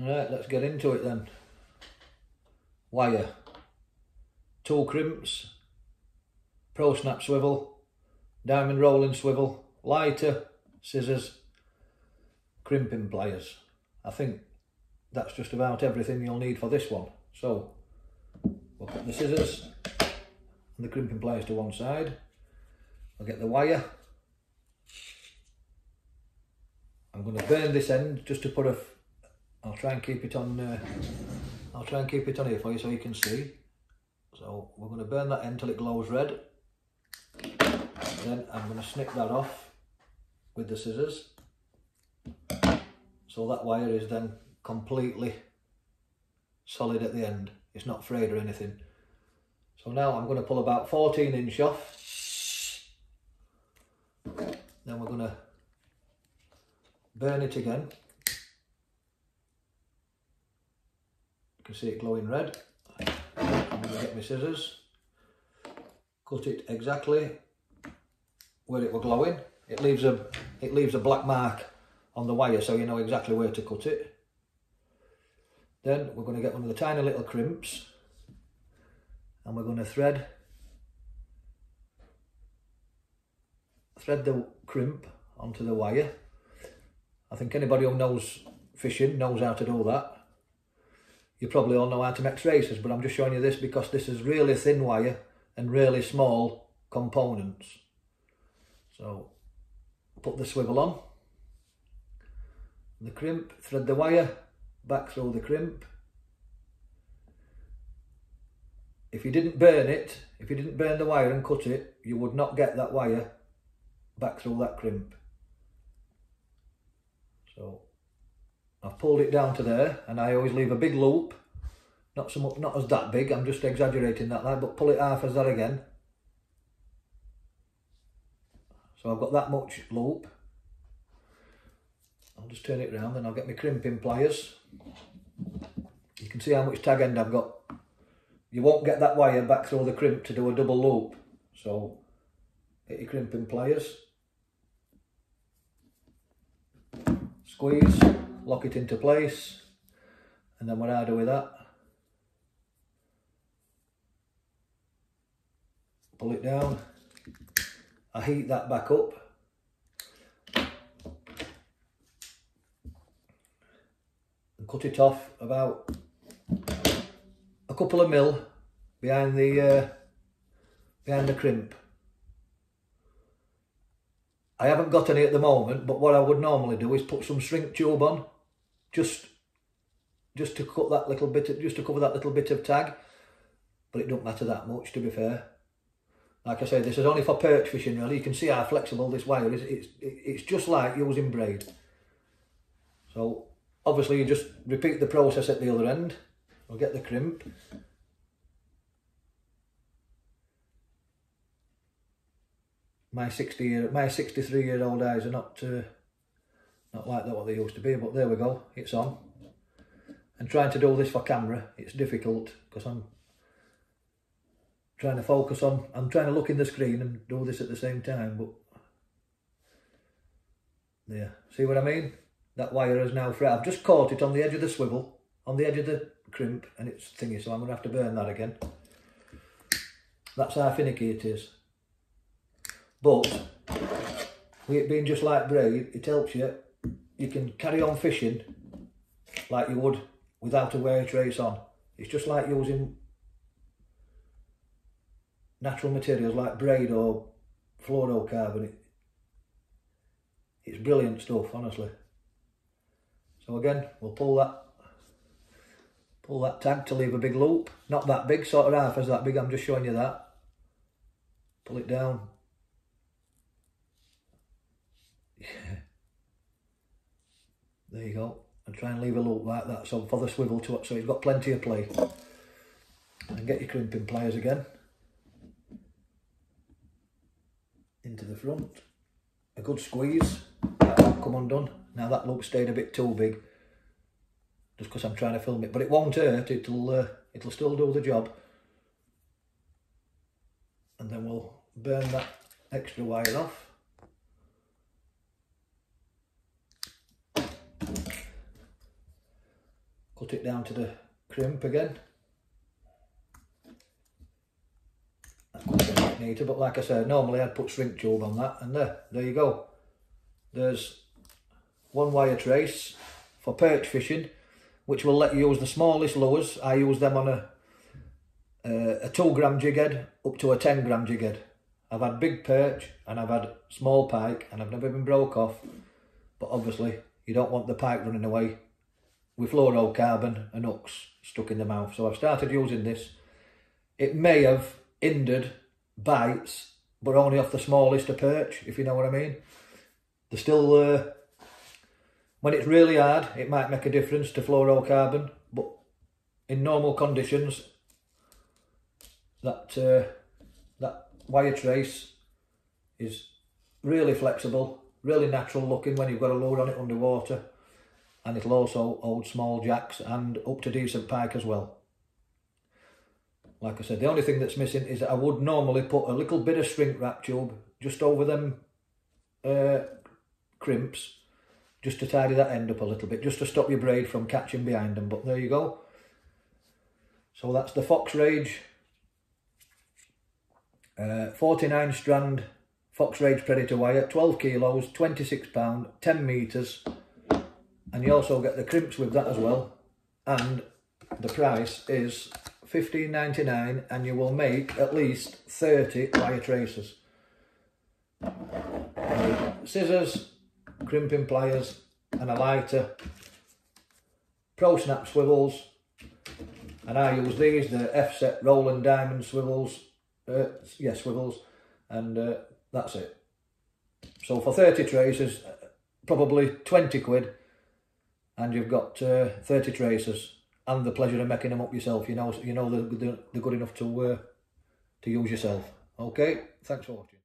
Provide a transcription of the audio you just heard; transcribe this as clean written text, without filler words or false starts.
Right, let's get into it then. Wire, 2 crimps, pro snap swivel, diamond rolling swivel, lighter, scissors, crimping pliers. I think that's just about everything you'll need for this one. So we'll put the scissors and the crimping pliers to one side. I'll get the wire. I'm going to burn this end just to put a. I'll try and keep it on. I'll try and keep it on here for you so you can see. So we're going to burn that end till it glows red. Then I'm going to snip that off with the scissors. So that wire is then completely solid at the end. It's not frayed or anything. So now I'm going to pull about 14 inch off. Then we're going to burn it again. You can see it glowing red. I'm going to get my scissors, cut it exactly where it were glowing. It leaves a black mark on the wire so you know exactly where to cut it. Then we're going to get one of the tiny little crimps and we're going to thread the crimp onto the wire. I think anybody who knows fishing knows how to do that. You probably all know how to make traces, but I'm just showing you this because this is really thin wire and really small components. So put the swivel on, the crimp, thread the wire back through the crimp. If you didn't burn it, if you didn't burn the wire and cut it, you would not get that wire back through that crimp. So I've pulled it down to there, and I always leave a big loop, not as that big, I'm just exaggerating that line, but pull it half as that again. So I've got that much loop. I'll just turn it around, then I'll get my crimping pliers. You can see how much tag end I've got. You won't get that wire back through the crimp to do a double loop. So get your crimping pliers. Squeeze, lock it into place, and then what I do with that, pull it down, I heat that back up, and cut it off about a couple of mil behind the crimp. I haven't got any at the moment, but what I would normally do is put some shrink tube on, just to cut that little bit, just to cover that little bit of tag. But it don't matter that much, to be fair. Like I say, this is only for perch fishing, really. You can see how flexible this wire is. It's just like using braid. So obviously you just repeat the process at the other end. We'll get the crimp. My 63-year-old eyes are not like that what they used to be, but there we go, it's on. And trying to do this for camera, it's difficult because I'm trying to focus on, I'm trying to look in the screen and do this at the same time, but there, see what I mean? That wire is now frayed. I've just caught it on the edge of the swivel, on the edge of the crimp, and it's thingy, so I'm going to have to burn that again. That's how finicky it is. But with it being just like braid, it helps you. You can carry on fishing like you would without a wear trace on. It's just like using natural materials like braid or fluorocarbon. It's brilliant stuff, honestly. So again, we'll pull that tag to leave a big loop. Not that big, sort of half as that big, I'm just showing you that. Pull it down. There you go, and try and leave a loop like that, so for the swivel to it, so you've got plenty of play. And get your crimping pliers again into the front, a good squeeze, that won't come undone. Now that loop stayed a bit too big just because I'm trying to film it, but it won't hurt, it'll still do the job. And then we'll burn that extra wire off. cut it down to the crimp again. That could be a bit neater, but like I said, normally I'd put shrink tube on that, and there you go. There's one wire trace for perch fishing, which will let you use the smallest lures. I use them on a 2 gram jig head up to a 10 gram jig head. I've had big perch and I've had small pike, and I've never been broke off. But obviously you don't want the pike running away with fluorocarbon and hooks stuck in the mouth. So I've started using this. It may have hindered bites, but only off the smallest of perch, if you know what I mean. They're still, when it's really hard, it might make a difference to fluorocarbon, but in normal conditions, that wire trace is really flexible, really natural looking when you've got a lure on it underwater, and it'll also hold small jacks and up to decent pike as well. Like I said, the only thing that's missing is that I would normally put a little bit of shrink wrap tube just over them crimps, just to tidy that end up a little bit, just to stop your braid from catching behind them. But there you go. So that's the Fox Rage 49 strand Fox Rage Predator wire, 12 kilos, 26 pound, 10 meters, and you also get the crimps with that as well. And the price is $15.99, and you will make at least 30 wire traces. Scissors, crimping pliers, and a lighter, Pro Snap swivels, and I use these, the F-set Roland Diamond swivels, swivels, and that's it. So for 30 traces, probably 20 quid, and you've got 30 traces, and the pleasure of making them up yourself. You know they're good enough to use yourself. Okay, thanks for watching.